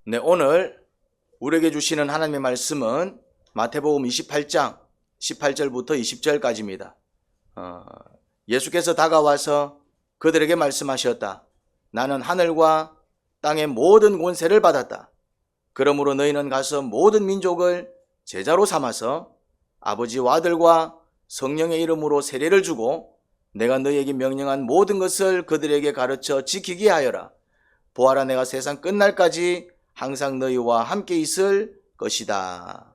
네, 오늘 우리에게 주시는 하나님의 말씀은 마태복음 28장 18절부터 20절까지입니다. 예수께서 다가와서 그들에게 말씀하셨다. 나는 하늘과 땅의 모든 권세를 받았다. 그러므로 너희는 가서 모든 민족을 제자로 삼아서 아버지와 아들과 성령의 이름으로 세례를 주고 내가 너희에게 명령한 모든 것을 그들에게 가르쳐 지키게 하여라. 보아라, 내가 세상 끝날까지 항상 너희와 함께 있을 것이다.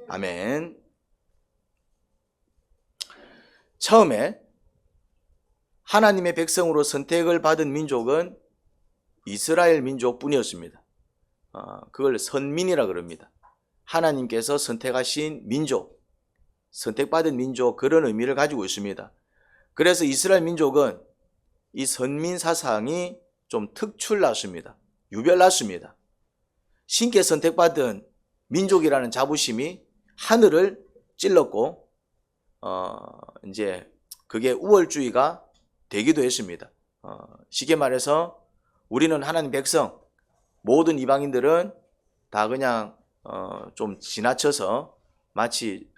아멘. 처음에 하나님의 백성으로 선택을 받은 민족은 이스라엘 민족뿐이었습니다. 그걸 선민이라 그럽니다. 하나님께서 선택하신 민족, 선택받은 민족, 그런 의미를 가지고 있습니다. 그래서 이스라엘 민족은 이 선민 사상이 좀 특출났습니다. 유별났습니다. 신께 선택받은 민족이라는 자부심이 하늘을 찔렀고 이제 그게 우월주의가 되기도 했습니다. 쉽게 말해서 우리는 하나님 백성, 모든 이방인들은 다 그냥 좀 지나쳐서 마치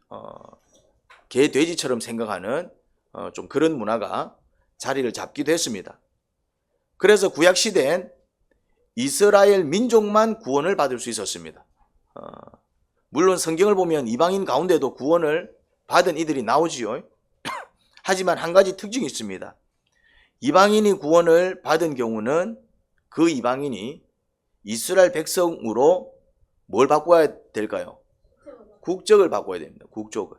개, 돼지처럼 생각하는 좀 그런 문화가 자리를 잡기도 했습니다. 그래서 구약시대엔 이스라엘 민족만 구원을 받을 수 있었습니다. 물론 성경을 보면 이방인 가운데도 구원을 받은 이들이 나오지요. 하지만 한 가지 특징이 있습니다. 이방인이 구원을 받은 경우는 그 이방인이 이스라엘 백성으로 뭘 바꿔야 될까요? 국적을 바꿔야 됩니다. 국적을.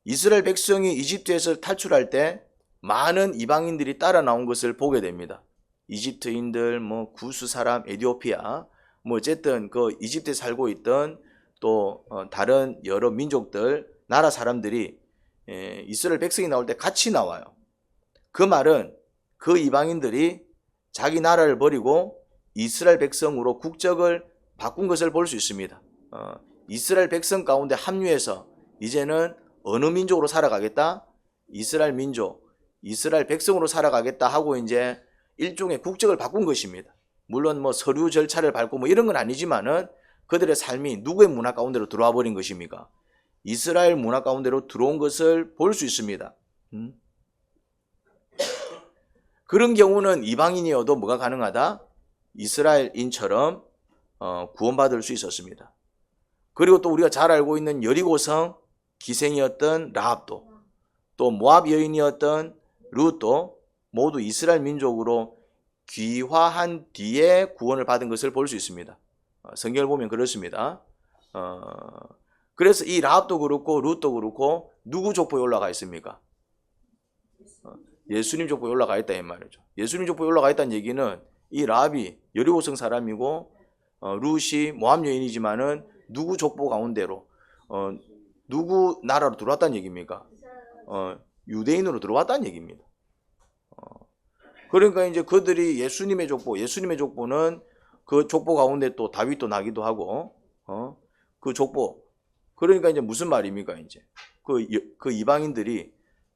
이스라엘 백성이 이집트에서 탈출할 때 많은 이방인들이 따라 나온 것을 보게 됩니다. 이집트인들, 구스 사람, 에티오피아, 어쨌든 그 이집트에 살고 있던 또 다른 여러 민족들, 나라 사람들이 이스라엘 백성이 나올 때 같이 나와요. 그 말은 그 이방인들이 자기 나라를 버리고 이스라엘 백성으로 국적을 바꾼 것을 볼 수 있습니다. 이스라엘 백성 가운데 합류해서 이제는 어느 민족으로 살아가겠다? 이스라엘 민족, 이스라엘 백성으로 살아가겠다 하고 이제 일종의 국적을 바꾼 것입니다. 물론 서류 절차를 밟고 이런 건 아니지만은 그들의 삶이 누구의 문화 가운데로 들어와 버린 것입니까? 이스라엘 문화 가운데로 들어온 것을 볼 수 있습니다. 그런 경우는 이방인이어도 뭐가 가능하다? 이스라엘인처럼 구원받을 수 있었습니다. 그리고 또 우리가 잘 알고 있는 여리고성 기생이었던 라합도, 또 모압 여인이었던 룻도 모두 이스라엘 민족으로 귀화한 뒤에 구원을 받은 것을 볼 수 있습니다. 성경을 보면 그렇습니다. 그래서 이 라합도 그렇고 룻도 그렇고 누구 족보에 올라가 있습니까? 예수님 족보에 올라가 있다 이 말이죠. 예수님 족보에 올라가 있다는 얘기는 이 라합이 여리고성 사람이고 룻이 모압 여인이지만은 누구 족보 가운데로 누구 나라로 들어왔다는 얘기입니까? 유대인으로 들어왔다는 얘기입니다. 그러니까 이제 그들이 예수님의 족보는 그 족보 가운데 또 다윗도 나기도 하고, 그 족보. 그러니까 이제 무슨 말입니까? 이제 그 이방인들이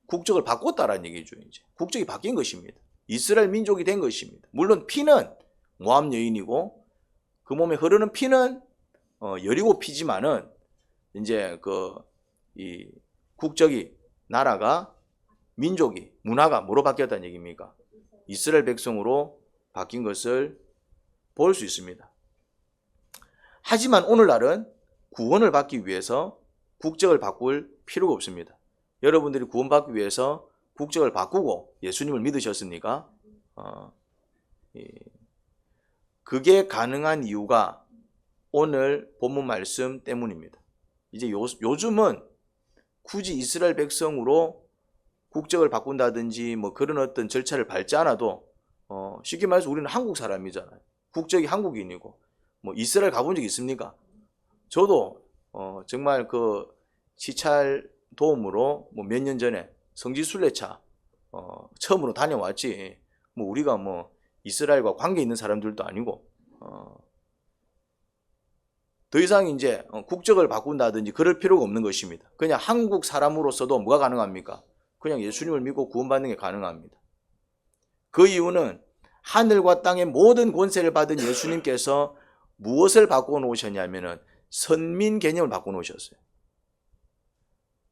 국적을 바꿨다라는 얘기죠. 이제 국적이 바뀐 것입니다. 이스라엘 민족이 된 것입니다. 물론 피는 모압 여인이고 그 몸에 흐르는 피는 여리고 피지만은 이제 이 국적이, 나라가, 민족이, 문화가 뭐로 바뀌었다는 얘기입니까? 이스라엘 백성으로 바뀐 것을 볼 수 있습니다. 하지만 오늘날은 구원을 받기 위해서 국적을 바꿀 필요가 없습니다. 여러분들이 구원받기 위해서 국적을 바꾸고 예수님을 믿으셨습니까? 그게 가능한 이유가 오늘 본문 말씀 때문입니다. 이제 요즘은 굳이 이스라엘 백성으로 국적을 바꾼다든지 그런 어떤 절차를 밟지 않아도 쉽게 말해서 우리는 한국 사람이잖아요. 국적이 한국인이고 이스라엘 가본 적 있습니까? 저도 정말 그 시찰 도움으로 몇 년 전에 성지순례차 처음으로 다녀왔지. 우리가 이스라엘과 관계 있는 사람들도 아니고 더 이상 이제 국적을 바꾼다든지 그럴 필요가 없는 것입니다. 그냥 한국 사람으로서도 뭐가 가능합니까? 그냥 예수님을 믿고 구원받는 게 가능합니다. 그 이유는 하늘과 땅의 모든 권세를 받은 예수님께서 무엇을 바꿔 놓으셨냐면은 선민 개념을 바꿔 놓으셨어요.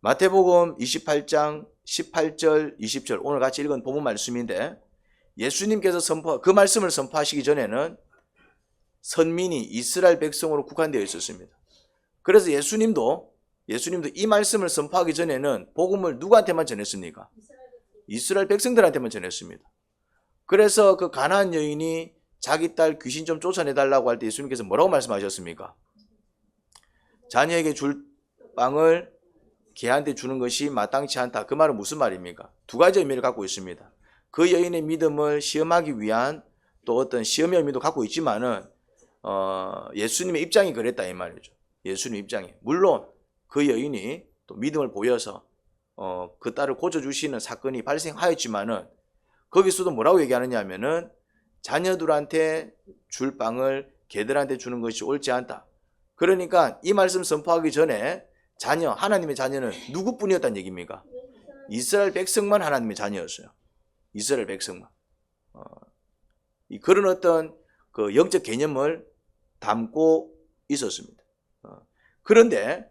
마태복음 28장 18절 20절 오늘 같이 읽은 본문 말씀인데, 예수님께서 그 말씀을 선포하시기 전에는 선민이 이스라엘 백성으로 국한되어 있었습니다. 그래서 예수님도 이 말씀을 선포하기 전에는 복음을 누구한테만 전했습니까? 이스라엘 백성들한테만 전했습니다. 그래서 그 가나안 여인이 자기 딸 귀신 좀 쫓아내달라고 할 때 예수님께서 뭐라고 말씀하셨습니까? 자녀에게 줄 빵을 개한테 주는 것이 마땅치 않다. 그 말은 무슨 말입니까? 두 가지 의미를 갖고 있습니다. 그 여인의 믿음을 시험하기 위한 또 어떤 시험의 의미도 갖고 있지만은 예수님의 입장이 그랬다 이 말이죠. 예수님 입장이. 물론 그 여인이 또 믿음을 보여서 그 딸을 고쳐주시는 사건이 발생하였지만은 거기서도 뭐라고 얘기하느냐 하면은 자녀들한테 줄 빵을 개들한테 주는 것이 옳지 않다. 그러니까 이 말씀 선포하기 전에 하나님의 자녀는 누구뿐이었다는 얘기입니까? 이스라엘 백성만 하나님의 자녀였어요. 이스라엘 백성만. 그런 어떤 그 영적 개념을 담고 있었습니다. 그런데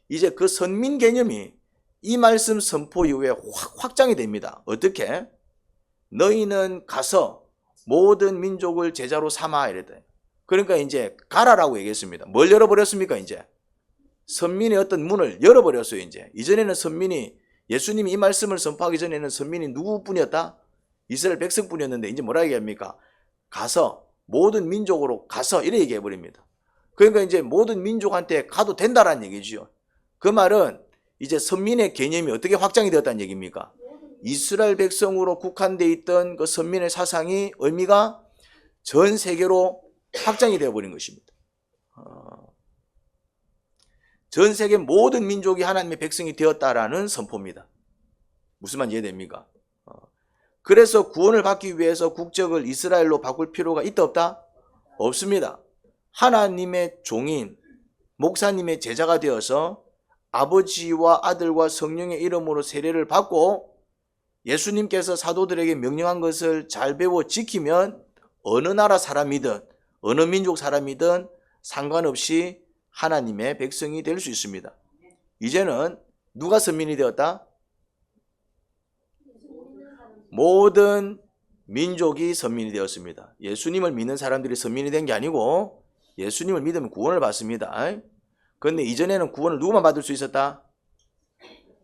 이제 그 선민 개념이 이 말씀 선포 이후에 확장이 됩니다. 어떻게? 너희는 가서 모든 민족을 제자로 삼아 이랬다. 그러니까 이제 가라라고 얘기했습니다. 뭘 열어버렸습니까? 이제 선민의 어떤 문을 열어버렸어요. 이전에는 선민이, 예수님이 이 말씀을 선포하기 전에는 선민이 누구뿐이었다? 이스라엘 백성뿐이었는데 이제 뭐라 얘기합니까? 가서 모든 민족으로 가서 이래 얘기해버립니다. 그러니까 이제 모든 민족한테 가도 된다라는 얘기죠. 그 말은 이제 선민의 개념이 어떻게 확장이 되었다는 얘기입니까? 이스라엘 백성으로 국한되어 있던 그 선민의 사상이 의미가 전 세계로 확장이 되어버린 것입니다. 전 세계 모든 민족이 하나님의 백성이 되었다라는 선포입니다. 무슨 말인지 이해됩니까? 그래서 구원을 받기 위해서 국적을 이스라엘로 바꿀 필요가 있다 없다? 없습니다. 하나님의 종인 목사님의 제자가 되어서 아버지와 아들과 성령의 이름으로 세례를 받고 예수님께서 사도들에게 명령한 것을 잘 배워 지키면 어느 나라 사람이든 어느 민족 사람이든 상관없이 하나님의 백성이 될 수 있습니다. 이제는 누가 선민이 되었다? 모든 민족이 선민이 되었습니다. 예수님을 믿는 사람들이 선민이 된 게 아니고 예수님을 믿으면 구원을 받습니다. 그런데 이전에는 구원을 누구만 받을 수 있었다?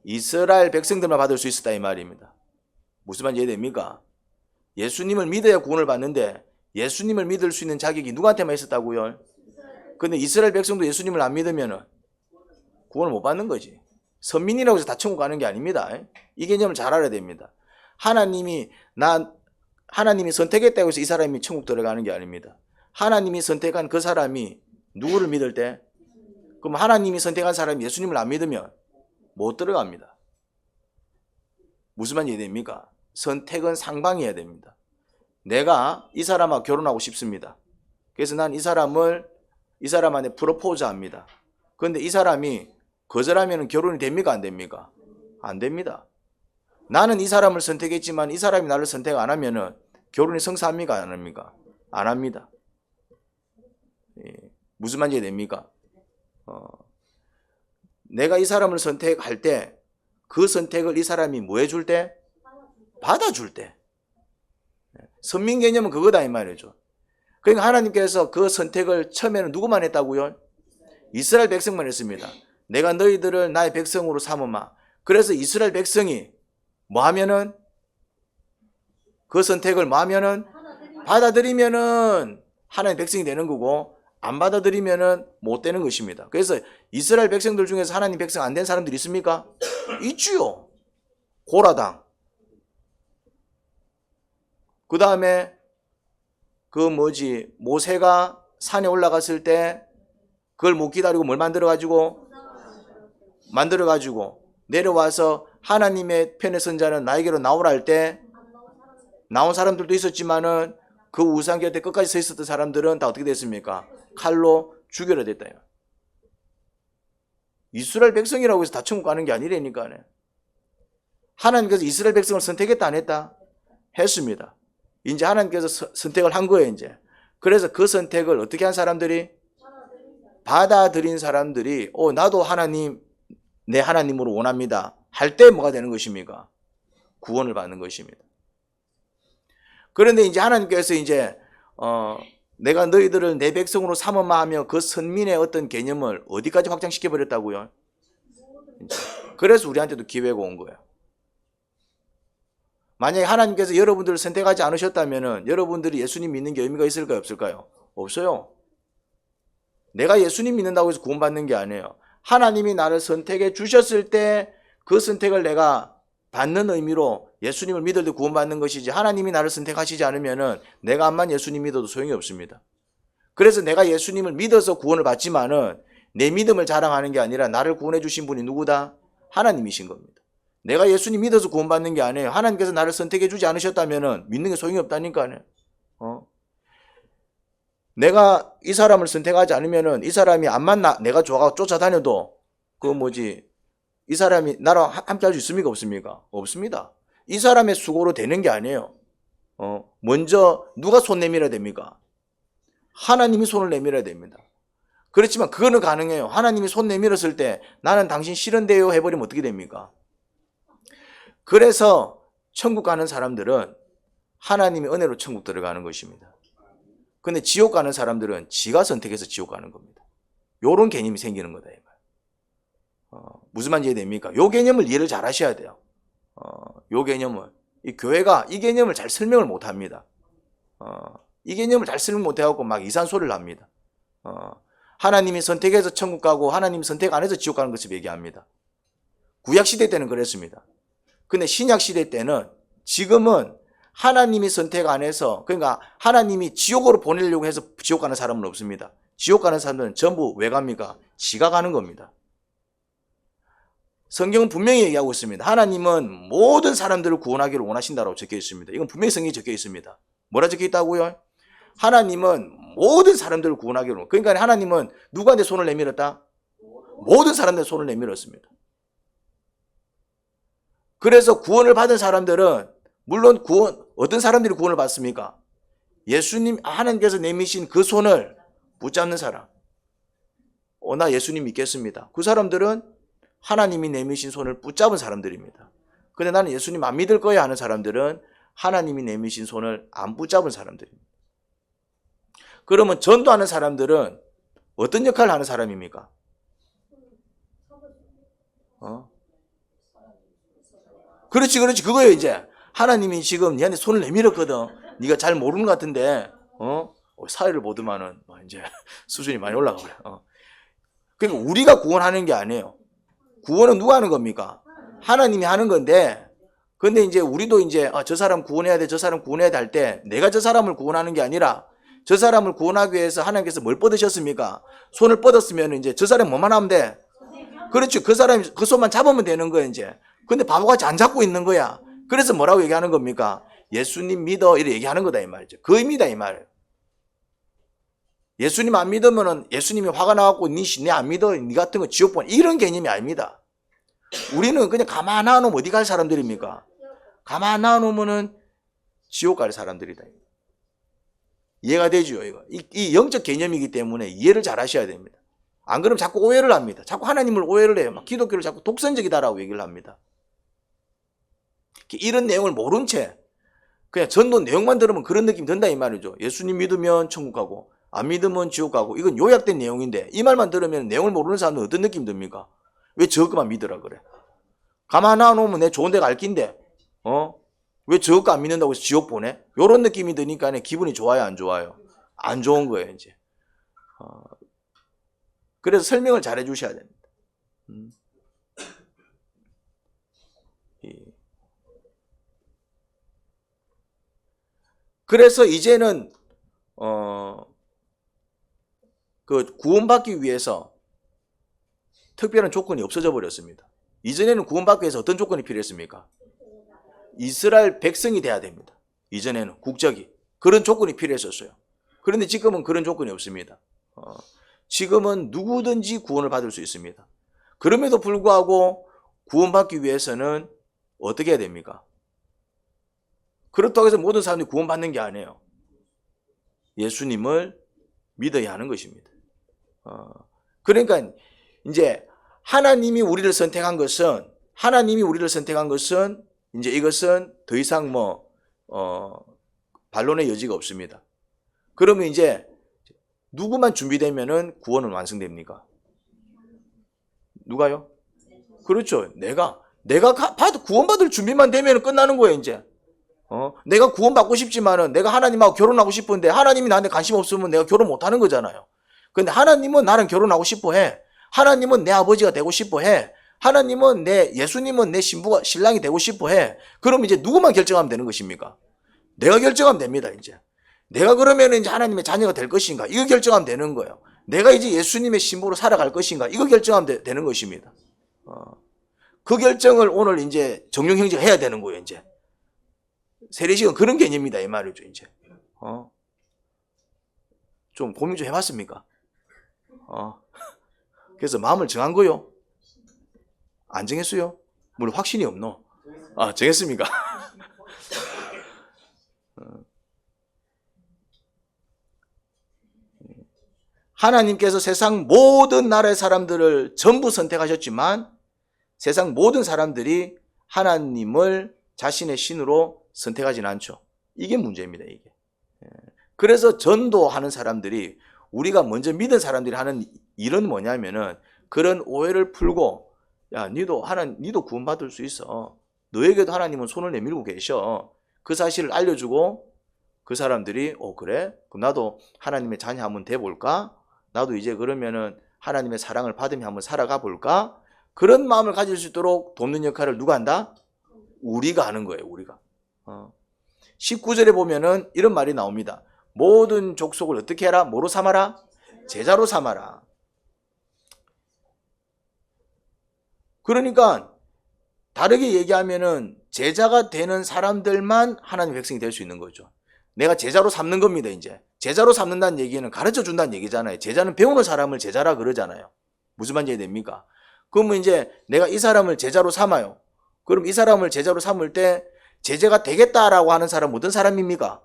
이스라엘 백성들만 받을 수 있었다 이 말입니다. 무슨 말인지 이해됩니까? 예수님을 믿어야 구원을 받는데 예수님을 믿을 수 있는 자격이 누구한테만 있었다고요? 근데 이스라엘 백성도 예수님을 안 믿으면 구원을 못 받는 거지. 선민이라고 해서 다 천국 가는 게 아닙니다. 이 개념을 잘 알아야 됩니다. 하나님이 선택했다고 해서 이 사람이 천국 들어가는 게 아닙니다. 하나님이 선택한 그 사람이 누구를 믿을 때, 그럼 하나님이 선택한 사람이 예수님을 안 믿으면 못 들어갑니다. 무슨 말인지 이해됩니까? 선택은 상방이어야 됩니다. 내가 이 사람하고 결혼하고 싶습니다. 그래서 난 이 사람한테 프로포즈 합니다. 그런데 이 사람이 거절하면 결혼이 됩니까? 안 됩니까? 안 됩니다. 나는 이 사람을 선택했지만 이 사람이 나를 선택 안 하면 결혼이 성사합니까? 안 합니까? 안 합니다. 무슨 말인지 됩니까? 내가 이 사람을 선택할 때 그 선택을 이 사람이 뭐 해줄 때? 받아줄 때. 선민 개념은 그거다 이 말이죠. 그러니까 하나님께서 그 선택을 처음에는 누구만 했다고요? 이스라엘 백성만 했습니다. 내가 너희들을 나의 백성으로 삼으마. 그래서 이스라엘 백성이 뭐 하면은, 그 선택을 뭐 하면은, 받아들이면은 하나님 백성이 되는 거고 안 받아들이면은 못 되는 것입니다. 그래서 이스라엘 백성들 중에서 하나님 백성 안 된 사람들이 있습니까? 있지요. 고라당. 그 다음에 모세가 산에 올라갔을 때 그걸 못 기다리고 뭘 만들어가지고 내려와서 하나님의 편에 선 자는 나에게로 나오라 할 때 나온 사람들도 있었지만은 그 우상 곁에 끝까지 서 있었던 사람들은 다 어떻게 됐습니까? 칼로 죽여야 됐다. 이스라엘 백성이라고 해서 다 천국 가는 게 아니라니까요. 하나님께서 이스라엘 백성을 선택했다 안 했다? 했습니다. 이제 하나님께서 선택을 한 거예요, 이제. 그래서 그 선택을 어떻게 한 사람들이? 받아들인 사람들이, 나도 하나님, 내 하나님으로 원합니다. 할 때 뭐가 되는 것입니까? 구원을 받는 것입니다. 그런데 이제 하나님께서 이제, 내가 너희들을 내 백성으로 삼으마 하며 그 선민의 어떤 개념을 어디까지 확장시켜 버렸다고요? 그래서 우리한테도 기회가 온 거예요. 만약에 하나님께서 여러분들을 선택하지 않으셨다면 여러분들이 예수님 믿는 게 의미가 있을까요? 없을까요? 없어요. 내가 예수님 믿는다고 해서 구원받는 게 아니에요. 하나님이 나를 선택해 주셨을 때 그 선택을 내가 받는 의미로 예수님을 믿을 때 구원받는 것이지, 하나님이 나를 선택하시지 않으면 내가 암만 예수님 믿어도 소용이 없습니다. 그래서 내가 예수님을 믿어서 구원을 받지만은 내 믿음을 자랑하는 게 아니라 나를 구원해 주신 분이 누구다? 하나님이신 겁니다. 내가 예수님 믿어서 구원받는 게 아니에요. 하나님께서 나를 선택해 주지 않으셨다면 믿는 게 소용이 없다니까요. 내가 이 사람을 선택하지 않으면은 이 사람이 암만 내가 좋아가 쫓아다녀도 이 사람이 나랑 함께 할 수 있습니까? 없습니까? 없습니다. 이 사람의 수고로 되는 게 아니에요. 먼저 누가 손 내밀어야 됩니까? 하나님이 손을 내밀어야 됩니다. 그렇지만 그거는 가능해요. 하나님이 손 내밀었을 때 나는 당신 싫은데요 해버리면 어떻게 됩니까? 그래서 천국 가는 사람들은 하나님의 은혜로 천국 들어가는 것입니다. 근데 지옥 가는 사람들은 지가 선택해서 지옥 가는 겁니다. 요런 개념이 생기는 거다. 무슨 말인지 이해됩니까? 요 개념을 이해를 잘 하셔야 돼요. 요 개념을. 이 교회가 이 개념을 잘 설명을 못 합니다. 이 개념을 잘 설명 못 해갖고 막 이상한 소리를 합니다. 하나님이 선택해서 천국 가고 하나님이 선택 안 해서 지옥 가는 것을 얘기합니다. 구약시대 때는 그랬습니다. 근데 신약시대 때는 지금은 하나님이 선택 안 해서, 그러니까 하나님이 지옥으로 보내려고 해서 지옥 가는 사람은 없습니다. 지옥 가는 사람들은 전부 왜 갑니까? 지가 가는 겁니다. 성경은 분명히 얘기하고 있습니다. 하나님은 모든 사람들을 구원하기를 원하신다고 적혀 있습니다. 이건 분명히 성경에 적혀 있습니다. 뭐라 적혀 있다고요? 하나님은 모든 사람들을 구원하기를 원하십니다. 그러니까 하나님은 누구한테 손을 내밀었다? 모든 사람들의 손을 내밀었습니다. 그래서 구원을 받은 사람들은, 물론 어떤 사람들이 구원을 받습니까? 예수님, 하나님께서 내미신 그 손을 붙잡는 사람. 나 예수님 믿겠습니다. 그 사람들은 하나님이 내미신 손을 붙잡은 사람들입니다. 근데 나는 예수님 안 믿을 거야 하는 사람들은 하나님이 내미신 손을 안 붙잡은 사람들입니다. 그러면 전도하는 사람들은 어떤 역할을 하는 사람입니까? 그렇지. 그거예요, 이제. 하나님이 지금 니한테 손을 내밀었거든. 네가 잘 모르는 것 같은데, 사회를 보더만은, 이제, 수준이 많이 올라가 버려. 그러니까 우리가 구원하는 게 아니에요. 구원은 누가 하는 겁니까? 하나님이 하는 건데, 근데 이제 우리도 이제, 저 사람 구원해야 돼, 저 사람 구원해야 돼 할 때, 내가 저 사람을 구원하는 게 아니라, 저 사람을 구원하기 위해서 하나님께서 뭘 뻗으셨습니까? 손을 뻗었으면 이제 저 사람 뭐만 하면 돼? 그렇죠. 그 사람이 그 손만 잡으면 되는 거야, 이제. 근데 바보같이 안 잡고 있는 거야. 그래서 뭐라고 얘기하는 겁니까? 예수님 믿어. 이렇게 얘기하는 거다, 이 말이죠. 그 의미다, 이 말이에요. 예수님 안 믿으면은 예수님이 화가 나갖고 니 안 믿어. 니 같은 거 지옥 보내. 이런 개념이 아닙니다. 우리는 그냥 가만 놔놓으면 어디 갈 사람들입니까? 가만 놔놓으면은 지옥 갈 사람들이다. 이해가 되죠, 이거. 이 영적 개념이기 때문에 이해를 잘 하셔야 됩니다. 안 그러면 자꾸 오해를 합니다. 자꾸 하나님을 오해를 해요. 막 기독교를 자꾸 독선적이다라고 얘기를 합니다. 이런 내용을 모른 채 그냥 전도 내용만 들으면 그런 느낌이 든다 이 말이죠. 예수님 믿으면 천국 가고 안 믿으면 지옥 가고, 이건 요약된 내용인데 이 말만 들으면 내용을 모르는 사람은 어떤 느낌 듭니까? 왜 저것만 믿으라 그래? 가만 놔놓으면 내 좋은 데 갈 낀데 왜 저것도 안 믿는다고 해서 지옥 보내? 요런 느낌이 드니까 기분이 좋아요, 안 좋아요? 안 좋은 거예요, 이제. 그래서 설명을 잘 해주셔야 됩니다. 그래서 이제는 그 구원받기 위해서 특별한 조건이 없어져 버렸습니다. 이전에는 구원받기 위해서 어떤 조건이 필요했습니까? 이스라엘 백성이 돼야 됩니다. 이전에는 국적이 그런 조건이 필요했었어요. 그런데 지금은 그런 조건이 없습니다. 지금은 누구든지 구원을 받을 수 있습니다. 그럼에도 불구하고 구원받기 위해서는 어떻게 해야 됩니까? 그렇다고 해서 모든 사람들이 구원받는 게 아니에요. 예수님을 믿어야 하는 것입니다. 그러니까 이제 하나님이 우리를 선택한 것은 이제 이것은 더 이상 반론의 여지가 없습니다. 그러면 이제 누구만 준비되면은 구원은 완성됩니까? 누가요? 그렇죠. 내가 구원받을 준비만 되면 끝나는 거예요, 이제. 내가 구원받고 싶지만은 내가 하나님하고 결혼하고 싶은데 하나님이 나한테 관심 없으면 내가 결혼 못 하는 거잖아요. 근데 하나님은 나랑 결혼하고 싶어 해. 하나님은 내 아버지가 되고 싶어 해. 예수님은 내 신랑이 되고 싶어 해. 그럼 이제 누구만 결정하면 되는 것입니까? 내가 결정하면 됩니다, 이제. 내가 그러면 이제 하나님의 자녀가 될 것인가? 이거 결정하면 되는 거예요. 내가 이제 예수님의 신부로 살아갈 것인가? 이거 결정하면 되는 것입니다. 그 결정을 오늘 이제 정용 형제가 해야 되는 거예요, 이제. 세례식은 그런 개념이다, 이 말이죠, 이제. 좀 고민 좀 해봤습니까? 그래서 마음을 정한 거요? 안 정했어요? 물론 확신이 없노? 정했습니까? 하나님께서 세상 모든 나라의 사람들을 전부 선택하셨지만 세상 모든 사람들이 하나님을 자신의 신으로 선택하진 않죠. 이게 문제입니다, 이게. 그래서 전도하는 사람들이, 우리가 먼저 믿은 사람들이 하는 일은 뭐냐면은 그런 오해를 풀고, 야, 니도 구원받을 수 있어. 너에게도 하나님은 손을 내밀고 계셔. 그 사실을 알려주고 그 사람들이 그래? 그럼 나도 하나님의 자녀 한번 돼볼까? 나도 이제 그러면은 하나님의 사랑을 받으며 한번 살아가 볼까? 그런 마음을 가질 수 있도록 돕는 역할을 누가 한다? 우리가 하는 거예요, 우리가. 19절에 보면은 이런 말이 나옵니다. 모든 족속을 어떻게 해라? 뭐로 삼아라? 제자로 삼아라. 그러니까 다르게 얘기하면은 제자가 되는 사람들만 하나님의 백성이 될 수 있는 거죠. 내가 제자로 삼는 겁니다, 이제. 제자로 삼는다는 얘기는 가르쳐 준다는 얘기잖아요. 제자는 배우는 사람을 제자라 그러잖아요. 무슨 말인지 됩니까? 그러면 이제 내가 이 사람을 제자로 삼아요. 그럼 이 사람을 제자로 삼을 때 제자가 되겠다라고 하는 사람은 어떤 사람입니까?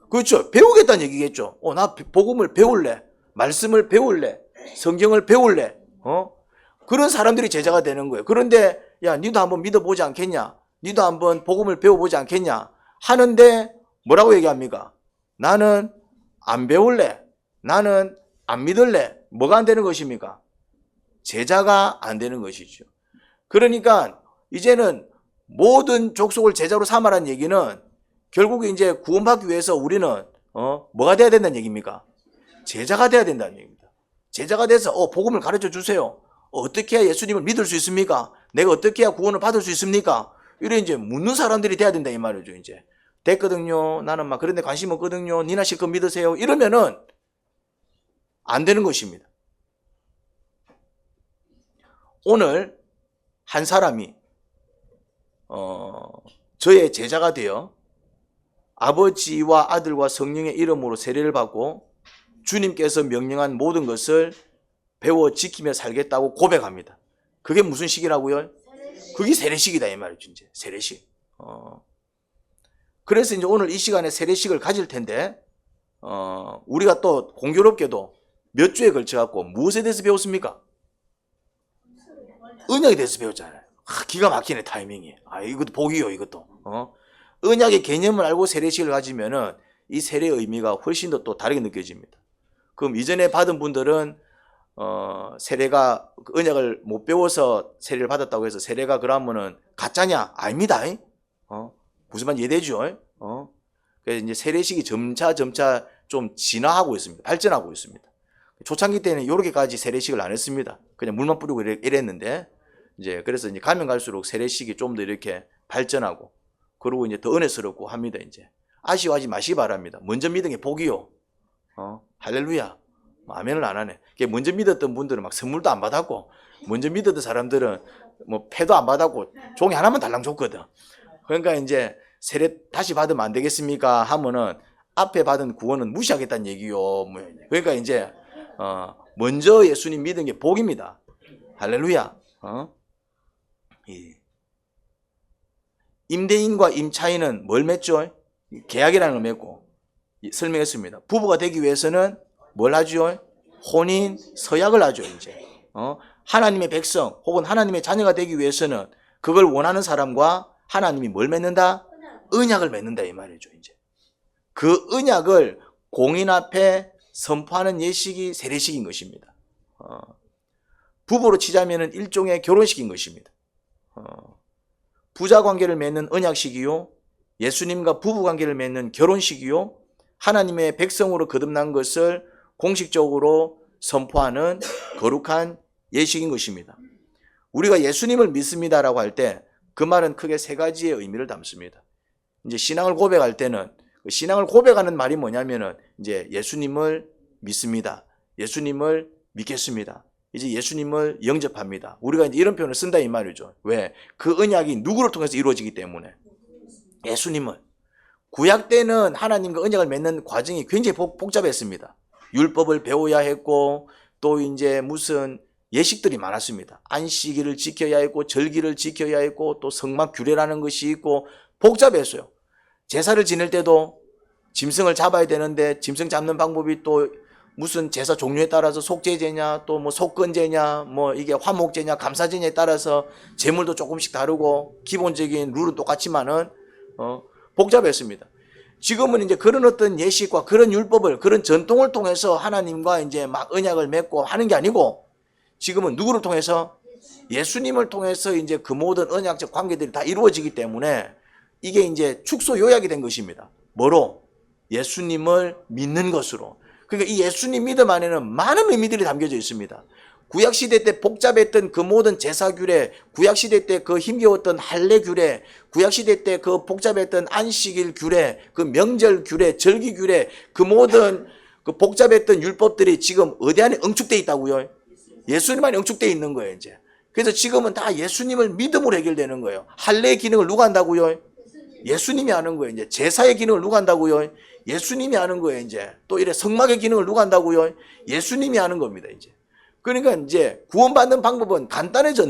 그렇죠. 배우겠다는 얘기겠죠. 나 복음을 배울래. 말씀을 배울래. 성경을 배울래. 그런 사람들이 제자가 되는 거예요. 그런데 야, 니도 한번 믿어보지 않겠냐? 니도 한번 복음을 배워보지 않겠냐? 하는데 뭐라고 얘기합니까? 나는 안 배울래. 나는 안 믿을래. 뭐가 안 되는 것입니까? 제자가 안 되는 것이죠. 그러니까 이제는 모든 족속을 제자로 삼아라는 얘기는 결국에 이제 구원받기 위해서 우리는 뭐가 돼야 된다는 얘기입니까? 제자가 돼야 된다는 얘기입니다. 제자가 돼서 복음을 가르쳐 주세요. 어떻게 해야 예수님을 믿을 수 있습니까? 내가 어떻게 해야 구원을 받을 수 있습니까? 이래 이제 묻는 사람들이 돼야 된다 이 말이죠, 이제. 됐거든요. 나는 막 그런데 관심 없거든요. 니나 실컷 믿으세요. 이러면은 안 되는 것입니다. 오늘 한 사람이 저의 제자가 되어 아버지와 아들과 성령의 이름으로 세례를 받고 주님께서 명령한 모든 것을 배워 지키며 살겠다고 고백합니다. 그게 무슨 식이라고요? 그게 세례식이다 이 말이죠, 이제. 세례식. 그래서 이제 오늘 이 시간에 세례식을 가질 텐데 우리가 또 공교롭게도 몇 주에 걸쳐 갖고 무엇에 대해서 배웠습니까? 언약에 대해서 배웠잖아요. 기가 막히네, 타이밍이. 이것도 복이요, 이것도. 언약의 개념을 알고 세례식을 가지면은 이 세례의 의미가 훨씬 더 또 다르게 느껴집니다. 그럼 이전에 받은 분들은 세례가 언약을 못 배워서 세례를 받았다고 해서 세례가 그러면은 가짜냐? 아닙니다. 무슨 말인지 이해되죠? 그래서 이제 세례식이 점차 좀 진화하고 있습니다. 발전하고 있습니다. 초창기 때는 이렇게까지 세례식을 안 했습니다. 그냥 물만 뿌리고 이랬는데 이제 그래서 이제 가면 갈수록 세례식이 좀 더 이렇게 발전하고 그리고 이제 더 은혜스럽고 합니다. 이제 아쉬워하지 마시기 바랍니다. 먼저 믿은 게 복이요. 할렐루야. 아멘을 안 하네. 먼저 믿었던 분들은 막 선물도 안 받았고 먼저 믿었던 사람들은 뭐 패도 안 받았고 종이 하나만 달랑 줬거든. 그러니까 이제 세례 다시 받으면 안 되겠습니까? 하면은 앞에 받은 구원은 무시하겠다는 얘기요. 그러니까 이제 먼저 예수님 믿은 게 복입니다. 할렐루야. 임대인과 임차인은 뭘 맺죠? 계약이라는 걸 맺고 설명했습니다. 부부가 되기 위해서는 뭘 하죠? 혼인 서약을 하죠. 이제 하나님의 백성 혹은 하나님의 자녀가 되기 위해서는 그걸 원하는 사람과 하나님이 뭘 맺는다? 언약을 맺는다 이 말이죠. 이제 그 언약을 공인 앞에 선포하는 예식이 세례식인 것입니다. 부부로 치자면 일종의 결혼식인 것입니다. 부자 관계를 맺는 언약식이요, 예수님과 부부 관계를 맺는 결혼식이요, 하나님의 백성으로 거듭난 것을 공식적으로 선포하는 거룩한 예식인 것입니다. 우리가 예수님을 믿습니다라고 할 때 그 말은 크게 세 가지의 의미를 담습니다. 이제 신앙을 고백할 때는 신앙을 고백하는 말이 뭐냐면은 이제 예수님을 믿습니다. 예수님을 믿겠습니다. 이제 예수님을 영접합니다. 우리가 이제 이런 표현을 쓴다 이 말이죠. 왜? 그 언약이 누구를 통해서 이루어지기 때문에. 예수님을. 구약 때는 하나님과 언약을 맺는 과정이 굉장히 복잡했습니다. 율법을 배워야 했고 또 이제 무슨 예식들이 많았습니다. 안식일을 지켜야 했고 절기를 지켜야 했고 또 성막 규례라는 것이 있고 복잡했어요. 제사를 지낼 때도 짐승을 잡아야 되는데 짐승 잡는 방법이 또 무슨 제사 종류에 따라서 속죄제냐 또 뭐 속건제냐 뭐 이게 화목제냐 감사제냐에 따라서 제물도 조금씩 다르고 기본적인 룰은 똑같지만은 복잡했습니다. 지금은 이제 그런 어떤 예식과 그런 율법을 그런 전통을 통해서 하나님과 이제 막 언약을 맺고 하는 게 아니고 지금은 누구를 통해서? 예수님을 통해서 이제 그 모든 언약적 관계들이 다 이루어지기 때문에 이게 이제 축소 요약이 된 것입니다. 뭐로? 예수님을 믿는 것으로. 그러니까 이 예수님 믿음 안에는 많은 의미들이 담겨져 있습니다. 구약시대 때 복잡했던 그 모든 제사규례, 구약시대 때 그 힘겨웠던 할례규례, 구약시대 때 그 복잡했던 안식일 규례, 그 명절 규례, 절기 규례, 그 모든 그 복잡했던 율법들이 지금 어디 안에 응축되어 있다고요? 예수님 안에 응축되어 있는 거예요, 이제. 그래서 지금은 다 예수님을 믿음으로 해결되는 거예요. 할례의 기능을 누가 한다고요? 예수님이 하는 거예요, 이제. 제사의 기능을 누가 한다고요? 예수님이 하는 거예요, 이제. 또 이래 성막의 기능을 누가 한다고요? 예수님이 하는 겁니다, 이제. 그러니까 이제 구원받는 방법은 간단해지다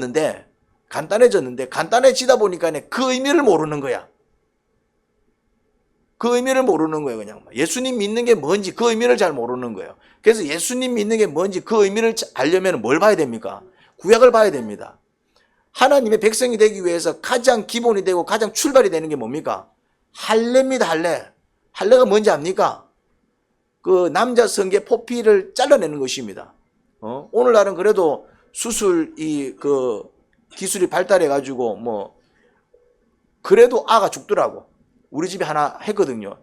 보니까 그 의미를 모르는 거야. 그 의미를 모르는 거예요, 그냥. 예수님 믿는 게 뭔지 그 의미를 잘 모르는 거예요. 그래서 예수님 믿는 게 뭔지 그 의미를 알려면 뭘 봐야 됩니까? 구약을 봐야 됩니다. 하나님의 백성이 되기 위해서 가장 기본이 되고 가장 출발이 되는 게 뭡니까? 할례입니다, 할례. 할례가 뭔지 압니까? 그 남자 성계 포피를 잘라내는 것입니다. 오늘날은 그래도 수술 그 기술이 발달해가지고 그래도 아가 죽더라고. 우리 집에 하나 했거든요.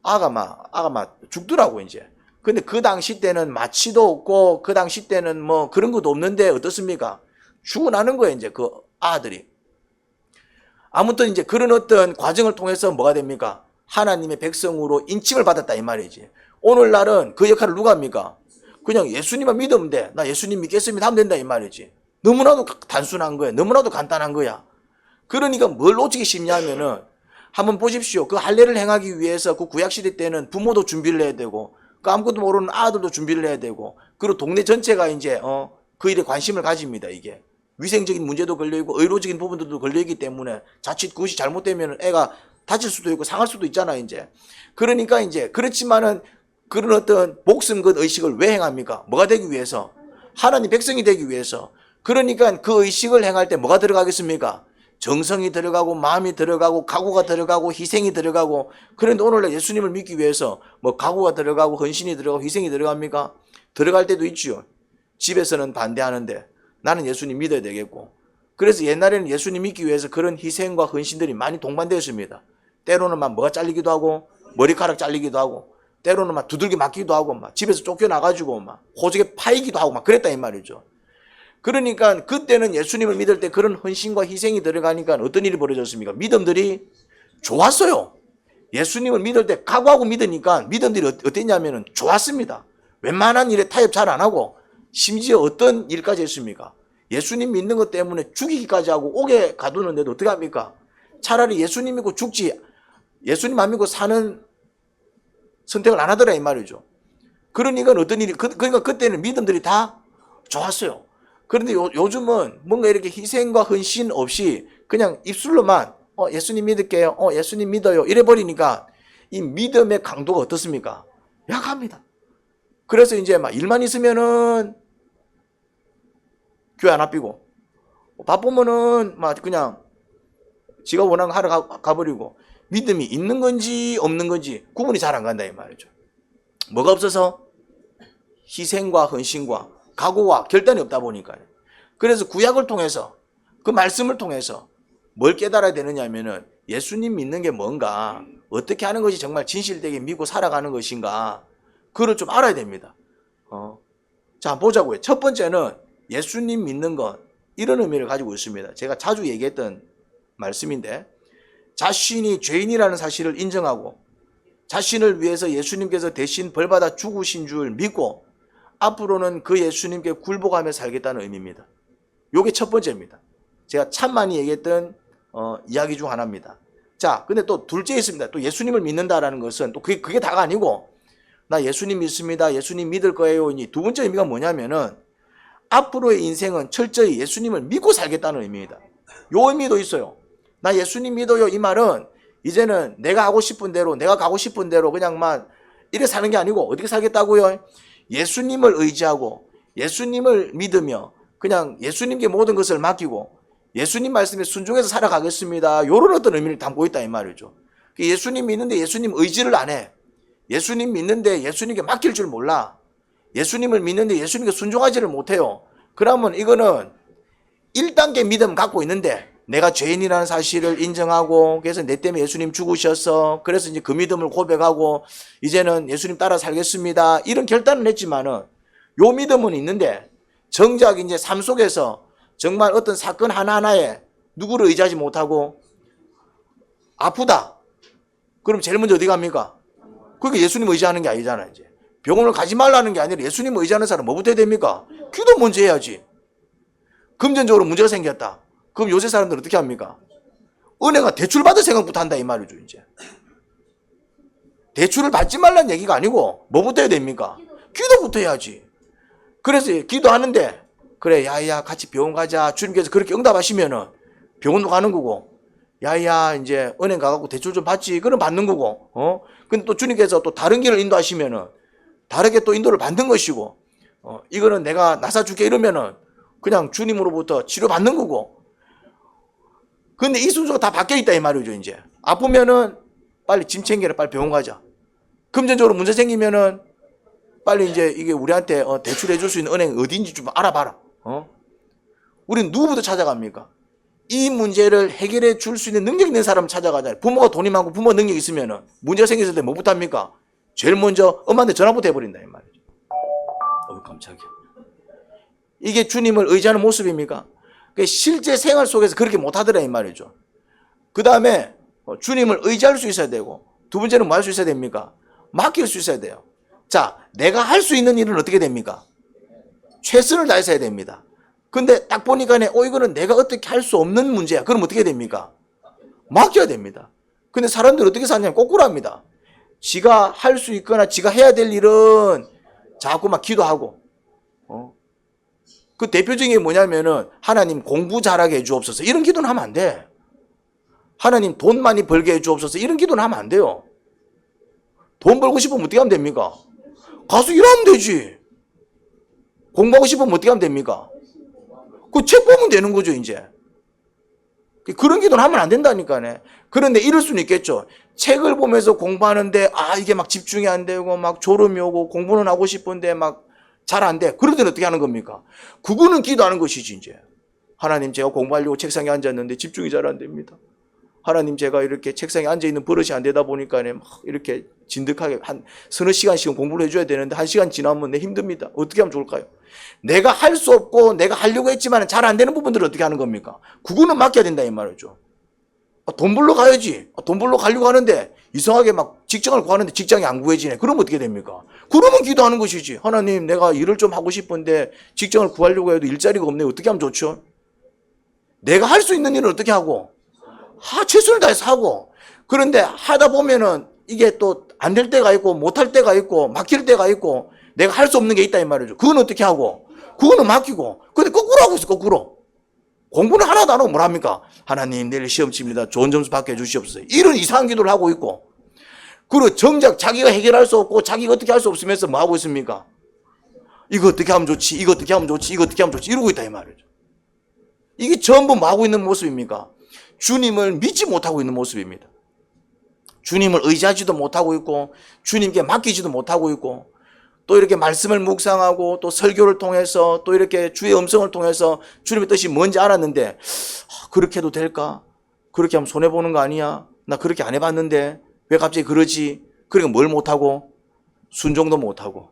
아가 막 죽더라고, 이제. 근데 그 당시 때는 마취도 없고, 그 당시 때는 그런 것도 없는데, 어떻습니까? 죽어나는 거예요, 이제, 그 아들이. 아무튼 이제 그런 어떤 과정을 통해서 뭐가 됩니까? 하나님의 백성으로 인침을 받았다, 이 말이지. 오늘날은 그 역할을 누가 합니까? 그냥 예수님만 믿으면 돼. 나 예수님 믿겠습니다 하면 된다, 이 말이지. 너무나도 단순한 거야. 너무나도 간단한 거야. 그러니까 뭘 놓치기 쉽냐면은, 한번 보십시오. 그 할례를 행하기 위해서 그 구약시대 때는 부모도 준비를 해야 되고, 그 아무것도 모르는 아들도 준비를 해야 되고, 그리고 동네 전체가 이제, 그 일에 관심을 가집니다, 이게. 위생적인 문제도 걸려있고, 의료적인 부분들도 걸려있기 때문에 자칫 그것이 잘못되면 애가 다칠 수도 있고 상할 수도 있잖아, 이제. 그러니까 이제, 그렇지만은 그런 어떤 목숨 건 의식을 왜 행합니까? 뭐가 되기 위해서? 하나님 백성이 되기 위해서. 그러니까 그 의식을 행할 때 뭐가 들어가겠습니까? 정성이 들어가고 마음이 들어가고 각오가 들어가고 희생이 들어가고. 그런데 오늘날 예수님을 믿기 위해서 각오가 들어가고 헌신이 들어가고 희생이 들어갑니까? 들어갈 때도 있지요. 집에서는 반대하는데 나는 예수님 믿어야 되겠고. 그래서 옛날에는 예수님 믿기 위해서 그런 희생과 헌신들이 많이 동반되었습니다. 때로는 막 뭐가 잘리기도 하고 머리카락 잘리기도 하고 때로는 막 두들겨 맞기도 하고 막 집에서 쫓겨나가지고 막 호적에 파이기도 하고 막 그랬다 이 말이죠. 그러니까 그때는 예수님을 믿을 때 그런 헌신과 희생이 들어가니까 어떤 일이 벌어졌습니까? 믿음들이 좋았어요. 예수님을 믿을 때 각오하고 믿으니까 믿음들이 어땠냐면 좋았습니다. 웬만한 일에 타협 잘 안 하고 심지어 어떤 일까지 했습니까? 예수님 믿는 것 때문에 죽이기까지 하고 옥에 가두는데도 어떻게 합니까? 차라리 예수님 믿고 죽지 예수님 안 믿고 사는 선택을 안 하더라 이 말이죠. 그러니까 어떤 일이 그러니까 그때는 믿음들이 다 좋았어요. 그런데 요즘은 뭔가 이렇게 희생과 헌신 없이 그냥 입술로만 예수님 믿을게요. 예수님 믿어요. 이래버리니까 이 믿음의 강도가 어떻습니까? 약합니다. 그래서 이제 막 일만 있으면은 교회 안 앞비고, 바쁘면은 막 그냥 지가 원하는 거 하러 가버리고, 믿음이 있는 건지 없는 건지 구분이 잘 안 간다 이 말이죠. 뭐가 없어서? 희생과 헌신과 각오와 결단이 없다 보니까요. 그래서 구약을 통해서, 그 말씀을 통해서 뭘 깨달아야 되느냐 하면은 예수님 믿는 게 뭔가, 어떻게 하는 것이 정말 진실되게 믿고 살아가는 것인가, 그걸 좀 알아야 됩니다. 자, 보자고요. 첫 번째는 예수님 믿는 것, 이런 의미를 가지고 있습니다. 제가 자주 얘기했던 말씀인데, 자신이 죄인이라는 사실을 인정하고 자신을 위해서 예수님께서 대신 벌받아 죽으신 줄 믿고 앞으로는 그 예수님께 굴복하며 살겠다는 의미입니다. 요게 첫 번째입니다. 제가 참 많이 얘기했던 이야기 중 하나입니다. 자, 근데 또 둘째 있습니다. 또 예수님을 믿는다라는 것은 또 그게 다가 아니고, 나 예수님 믿습니다, 예수님 믿을 거예요. 두 번째 의미가 뭐냐면은 앞으로의 인생은 철저히 예수님을 믿고 살겠다는 의미입니다. 요 의미도 있어요. 나 예수님 믿어요. 이 말은 이제는 내가 하고 싶은 대로, 내가 가고 싶은 대로 그냥 막 이래 사는 게 아니고, 어떻게 살겠다고요? 예수님을 의지하고 예수님을 믿으며 그냥 예수님께 모든 것을 맡기고 예수님 말씀에 순종해서 살아가겠습니다. 요런 어떤 의미를 담고 있다 이 말이죠. 예수님 믿는데 예수님 의지를 안 해. 예수님 믿는데 예수님께 맡길 줄 몰라. 예수님을 믿는데 예수님께 순종하지를 못해요. 그러면 이거는 1단계 믿음 갖고 있는데, 내가 죄인이라는 사실을 인정하고, 그래서 내 때문에 예수님 죽으셨어, 그래서 이제 그 믿음을 고백하고 이제는 예수님 따라 살겠습니다, 이런 결단을 했지만은 요 믿음은 있는데 정작 이제 삶 속에서 정말 어떤 사건 하나하나에 누구를 의지하지 못하고 아프다, 그럼 제일 먼저 어디 갑니까? 그러니까 예수님 의지하는 게 아니잖아요. 이제 병원을 가지 말라는 게 아니라 예수님 의지하는 사람 뭐부터 해야 됩니까? 기도 먼저 해야지. 금전적으로 문제가 생겼다, 그럼 요새 사람들은 어떻게 합니까? 은행가 대출 받을 생각부터 한다 이 말이죠. 이제 대출을 받지 말라는 얘기가 아니고 뭐부터 해야 됩니까? 기도부터 해야지. 그래서 기도하는데, 그래 야야 같이 병원 가자, 주님께서 그렇게 응답하시면은 병원도 가는 거고, 야야 이제 은행 가갖고 대출 좀 받지, 그럼 받는 거고, 근데 또 주님께서 또 다른 길을 인도하시면은 다르게 또 인도를 받는 것이고, 이거는 내가 나사줄게 이러면은 그냥 주님으로부터 치료받는 거고. 근데 이 순서가 다 바뀌어 있다 이 말이죠. 이제 아프면은 빨리 짐 챙겨라, 빨리 병원 가자. 금전적으로 문제 생기면은 빨리 이제 이게 우리한테 대출해 줄 수 있는 은행 어딘지 좀 알아봐라. 우리는 누구부터 찾아갑니까? 이 문제를 해결해 줄 수 있는 능력 있는 사람을 찾아가잖아요. 부모가 돈이 많고 부모가 능력이 있으면은 문제가 생겼을 때 뭐부터 합니까? 제일 먼저 엄마한테 전화부터 해버린다 이 말이죠. 깜짝이야. 이게 주님을 의지하는 모습입니까? 실제 생활 속에서 그렇게 못하더라 이 말이죠. 그 다음에 주님을 의지할 수 있어야 되고, 두 번째는 뭐 할 수 있어야 됩니까? 맡길 수 있어야 돼요. 자, 내가 할 수 있는 일은 어떻게 됩니까? 최선을 다해서 해야 됩니다. 근데 딱 보니까 이거는 내가 어떻게 할 수 없는 문제야. 그럼 어떻게 됩니까? 맡겨야 됩니다. 근데 사람들은 어떻게 사냐면 거꾸로 합니다. 지가 할 수 있거나 지가 해야 될 일은 자꾸 막 기도하고, 그 대표적인 게 뭐냐면은 하나님 공부 잘하게 해주옵소서, 이런 기도는 하면 안 돼. 하나님 돈 많이 벌게 해주옵소서, 이런 기도는 하면 안 돼요. 돈 벌고 싶으면 어떻게 하면 됩니까? 가서 일하면 되지. 공부하고 싶으면 어떻게 하면 됩니까? 그 책 보면 되는 거죠 이제. 그런 기도는 하면 안 된다니까요. 그런데 이럴 수는 있겠죠. 책을 보면서 공부하는데 이게 막 집중이 안 되고 막 졸음이 오고 공부는 하고 싶은데 막 잘 안 돼. 그럴 때는 어떻게 하는 겁니까? 그거는 기도하는 것이지 이제. 하나님, 제가 공부하려고 책상에 앉았는데 집중이 잘 안 됩니다. 하나님, 제가 이렇게 책상에 앉아있는 버릇이 안 되다 보니까 막 이렇게 진득하게 한 서너 시간씩은 공부를 해줘야 되는데 1시간 지나면 내 힘듭니다. 어떻게 하면 좋을까요? 내가 할 수 없고 내가 하려고 했지만 잘 안 되는 부분들을 어떻게 하는 겁니까? 그거는 맡겨야 된다 이 말이죠. 돈 벌러 가야지. 돈 벌러 가려고 하는데 이상하게 막 직장을 구하는데 직장이 안 구해지네. 그러면 어떻게 됩니까? 그러면 기도하는 것이지. 하나님, 내가 일을 좀 하고 싶은데 직장을 구하려고 해도 일자리가 없네. 어떻게 하면 좋죠? 내가 할 수 있는 일은 어떻게 하고? 최선을 다해서 하고. 그런데 하다 보면은 이게 또 안 될 때가 있고 못할 때가 있고 막힐 때가 있고 내가 할 수 없는 게 있다 이 말이죠. 그건 어떻게 하고? 그거는 맡기고. 근데 거꾸로 하고 있어, 거꾸로. 공부는 하나도 안 하고 뭘 합니까? 하나님 내일 시험 칩니다. 좋은 점수 받게 해주시옵소서. 이런 이상한 기도를 하고 있고, 그리고 정작 자기가 해결할 수 없고 자기가 어떻게 할 수 없으면서 뭐 하고 있습니까? 이거 어떻게 하면 좋지? 이거 어떻게 하면 좋지? 이거 어떻게 하면 좋지? 이러고 있다 이 말이죠. 이게 전부 뭐 하고 있는 모습입니까? 주님을 믿지 못하고 있는 모습입니다. 주님을 의지하지도 못하고 있고 주님께 맡기지도 못하고 있고, 또 이렇게 말씀을 묵상하고 또 설교를 통해서 또 이렇게 주의 음성을 통해서 주님의 뜻이 뭔지 알았는데, 그렇게 해도 될까? 그렇게 하면 손해보는 거 아니야? 나 그렇게 안 해봤는데 왜 갑자기 그러지? 그러니까 뭘 못하고? 순종도 못하고.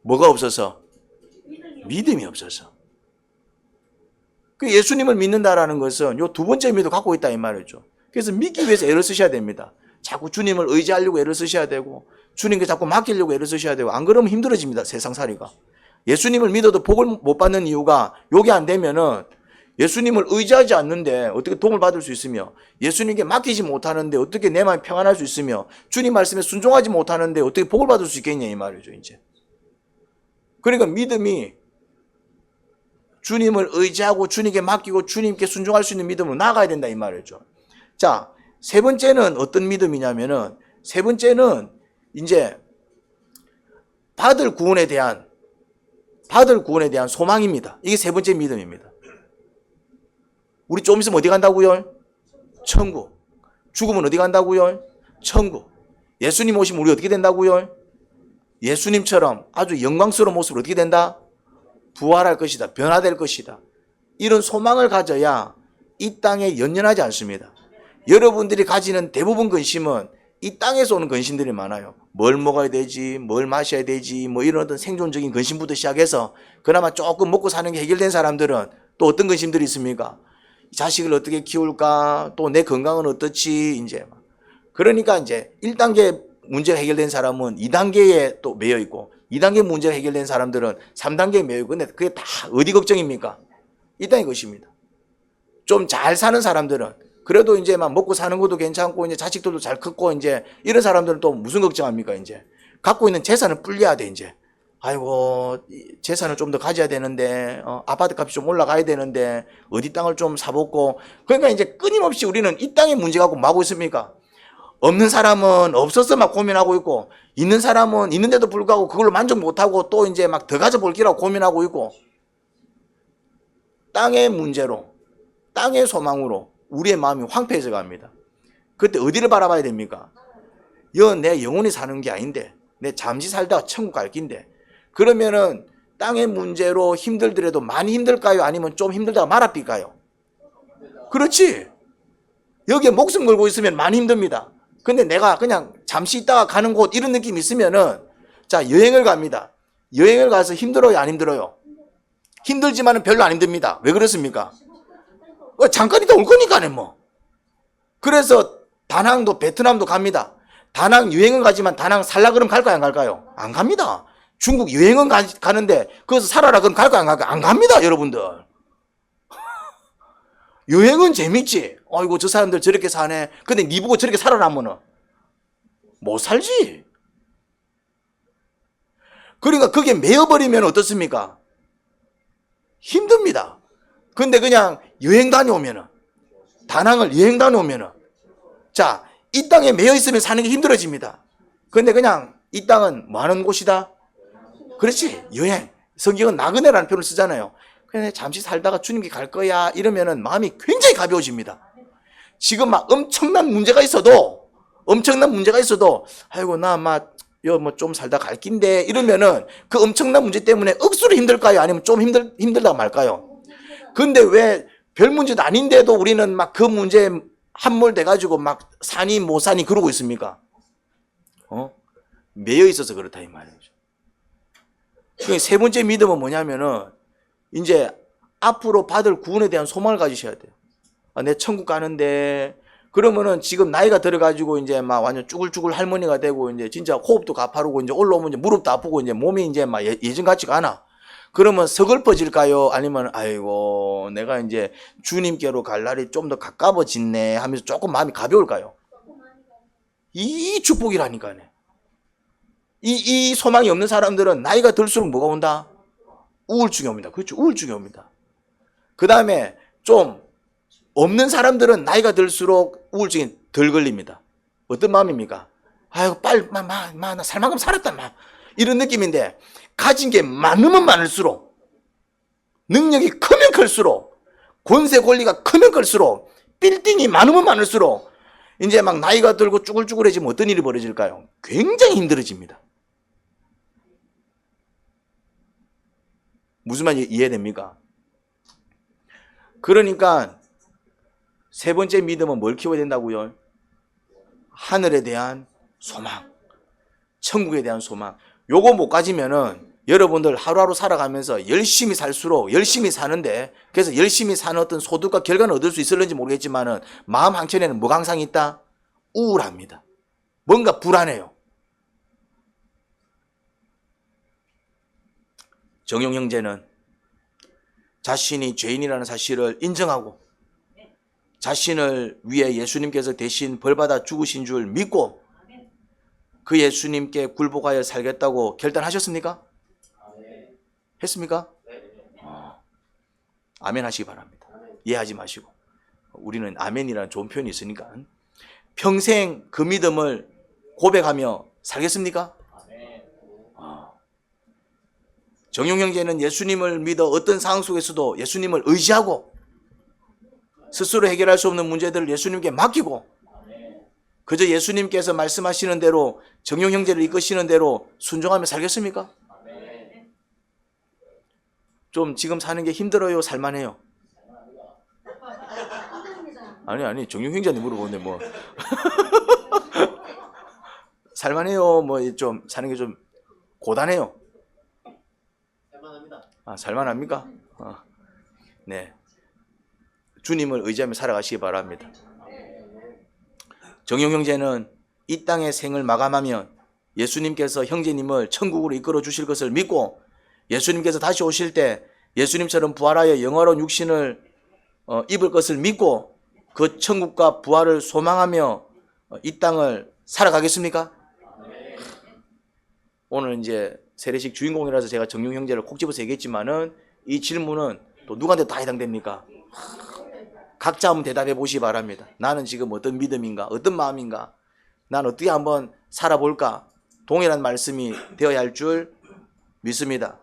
뭐가 없어서? 믿음이 없어서. 그 예수님을 믿는다라는 것은 요 두 번째 의미도 갖고 있다 이 말이죠. 그래서 믿기 위해서 애를 쓰셔야 됩니다. 자꾸 주님을 의지하려고 애를 쓰셔야 되고, 주님께 자꾸 맡기려고 애를 쓰셔야 되고, 안 그러면 힘들어집니다, 세상살이가. 예수님을 믿어도 복을 못 받는 이유가 요게 안 되면은, 예수님을 의지하지 않는데 어떻게 도움을 받을 수 있으며, 예수님께 맡기지 못하는데 어떻게 내 마음이 평안할 수 있으며, 주님 말씀에 순종하지 못하는데 어떻게 복을 받을 수 있겠냐 이 말이죠 이제. 그러니까 믿음이 주님을 의지하고 주님께 맡기고 주님께 순종할 수 있는 믿음으로 나아가야 된다 이 말이죠. 자, 세 번째는 어떤 믿음이냐면은, 세 번째는 이제 받을 구원에 대한 소망입니다. 이게 세 번째 믿음입니다. 우리 좀 있으면 어디 간다고요? 천국. 죽으면 어디 간다고요? 천국. 예수님 오시면 우리 어떻게 된다고요? 예수님처럼 아주 영광스러운 모습으로 어떻게 된다? 부활할 것이다. 변화될 것이다. 이런 소망을 가져야 이 땅에 연연하지 않습니다. 여러분들이 가지는 대부분 근심은 이 땅에서 오는 근심들이 많아요. 뭘 먹어야 되지, 뭘 마셔야 되지, 뭐 이런 어떤 생존적인 근심부터 시작해서 그나마 조금 먹고 사는 게 해결된 사람들은 또 어떤 근심들이 있습니까? 자식을 어떻게 키울까, 또 내 건강은 어떻지, 이제. 그러니까 이제 1단계 문제가 해결된 사람은 2단계에 또 매여 있고, 2단계 문제가 해결된 사람들은 3단계에 매여 있고, 근데 그게 다 어디 걱정입니까? 이 땅의 것입니다. 좀 잘 사는 사람들은 그래도 이제 막 먹고 사는 것도 괜찮고 이제 자식들도 잘 컸고 이제 이런 사람들은 또 무슨 걱정합니까? 이제 갖고 있는 재산을 불려야 돼 이제. 아이고 재산을 좀 더 가져야 되는데 아파트 값이 좀 올라가야 되는데 어디 땅을 좀 사먹고. 그러니까 이제 끊임없이 우리는 이 땅의 문제 갖고 뭐 하고 있습니까? 없는 사람은 없어서 막 고민하고 있고, 있는 사람은 있는데도 불구하고 그걸로 만족 못하고 또 이제 막 더 가져볼 기라고 고민하고 있고. 땅의 문제로, 땅의 소망으로 우리의 마음이 황폐해져 갑니다. 그때 어디를 바라봐야 됩니까? 내 영혼이 사는 게 아닌데, 내 잠시 살다가 천국 갈 긴데, 그러면은 땅의 문제로 힘들더라도 많이 힘들까요? 아니면 좀 힘들다가 말아삐까요? 그렇지. 여기에 목숨 걸고 있으면 많이 힘듭니다. 근데 내가 그냥 잠시 있다가 가는 곳 이런 느낌이 있으면은, 자, 여행을 갑니다. 여행을 가서 힘들어요? 안 힘들어요? 힘들지만은 별로 안 힘듭니다. 왜 그렇습니까? 잠깐 있다 올 거니까네 뭐. 그래서 다낭도 베트남도 갑니다. 다낭 여행은 가지만 다낭 살라 그러면 갈까요 안 갈까요? 안 갑니다. 중국 여행은 가는데 거기서 살아라 그럼 갈까요 안 갈까요? 안 갑니다 여러분들. 여행은 재밌지. 아이고 저 사람들 저렇게 사네. 근데 니 보고 저렇게 살아나면은 못 살지. 그러니까 그게 매여버리면 어떻습니까? 힘듭니다. 근데 그냥 여행 다녀오면은, 다낭을 여행 다녀오면은, 자, 이 땅에 매여 있으면 사는 게 힘들어집니다. 근데 그냥 이 땅은 뭐 하는 곳이다? 그렇지, 여행. 성경은 나그네라는 표현을 쓰잖아요. 그냥 잠시 살다가 주님께 갈 거야 이러면은 마음이 굉장히 가벼워집니다. 지금 막 엄청난 문제가 있어도 아이고 나 막 뭐 좀 살다 갈 낀데 이러면은 그 엄청난 문제 때문에 억수로 힘들까요? 아니면 좀 힘들다 말까요? 근데 왜 별 문제도 아닌데도 우리는 막 그 문제에 함몰돼 가지고 막 사니 못 사니 그러고 있습니까? 매여 있어서 그렇다 이 말이죠. 세 번째 믿음은 뭐냐면은 이제 앞으로 받을 구원에 대한 소망을 가지셔야 돼요. 내 천국 가는데, 그러면은 지금 나이가 들어가지고 이제 막 완전 쭈글쭈글 할머니가 되고 이제 진짜 호흡도 가파르고 이제 올라오면 이제 무릎도 아프고 이제 몸이 이제 막 예전 같지가 않아. 그러면 서글퍼질까요? 아니면 아이고 내가 이제 주님께로 갈 날이 좀 더 가까워졌네 하면서 조금 마음이 가벼울까요? 이 축복이라니까요. 이 소망이 없는 사람들은 나이가 들수록 뭐가 온다? 우울증이 옵니다. 그렇죠? 우울증이 옵니다. 그 다음에 좀 없는 사람들은 나이가 들수록 우울증이 덜 걸립니다. 어떤 마음입니까? 아이고 빨리 나 살만큼 살았다 이런 느낌인데, 가진 게 많으면 많을수록, 능력이 크면 클수록, 권세 권리가 크면 클수록, 빌딩이 많으면 많을수록 이제 막 나이가 들고 쭈글쭈글해지면 어떤 일이 벌어질까요? 굉장히 힘들어집니다. 무슨 말인지 이해됩니까? 그러니까 세 번째 믿음은 뭘 키워야 된다고요? 하늘에 대한 소망, 천국에 대한 소망. 요거 못 가지면은 여러분들 하루하루 살아가면서 열심히 살수록 열심히 사는데, 그래서 열심히 사는 어떤 소득과 결과는 얻을 수 있을는지 모르겠지만은 마음 한켠에는 뭐가 항상 있다? 우울합니다. 뭔가 불안해요. 정용 형제는 자신이 죄인이라는 사실을 인정하고 자신을 위해 예수님께서 대신 벌받아 죽으신 줄 믿고 그 예수님께 굴복하여 살겠다고 결단하셨습니까? 했습니까? 아멘 하시기 바랍니다. 이해하지 마시고. 우리는 아멘이라는 좋은 표현이 있으니까. 평생 그 믿음을 고백하며 살겠습니까? 정용 형제는 예수님을 믿어 어떤 상황 속에서도 예수님을 의지하고 스스로 해결할 수 없는 문제들을 예수님께 맡기고 그저 예수님께서 말씀하시는 대로 정용 형제를 이끄시는 대로 순종하며 살겠습니까? 좀 지금 사는 게 힘들어요? 살만해요? 아니 정용 형제한테 물어보는데 뭐 살만해요? 뭐 좀 사는 게 좀 고단해요? 살만합니까? 네. 주님을 의지하며 살아가시기 바랍니다. 정용 형제는 이 땅의 생을 마감하면 예수님께서 형제님을 천국으로 이끌어 주실 것을 믿고 예수님께서 다시 오실 때 예수님처럼 부활하여 영화로운 육신을 입을 것을 믿고 그 천국과 부활을 소망하며 이 땅을 살아가겠습니까? 오늘 이제 세례식 주인공이라서 제가 정용 형제를 콕 집어서 얘기했지만은 이 질문은 또 누구한테 다 해당됩니까? 각자 한번 대답해 보시기 바랍니다. 나는 지금 어떤 믿음인가? 어떤 마음인가? 난 어떻게 한번 살아볼까? 동일한 말씀이 되어야 할 줄 믿습니다.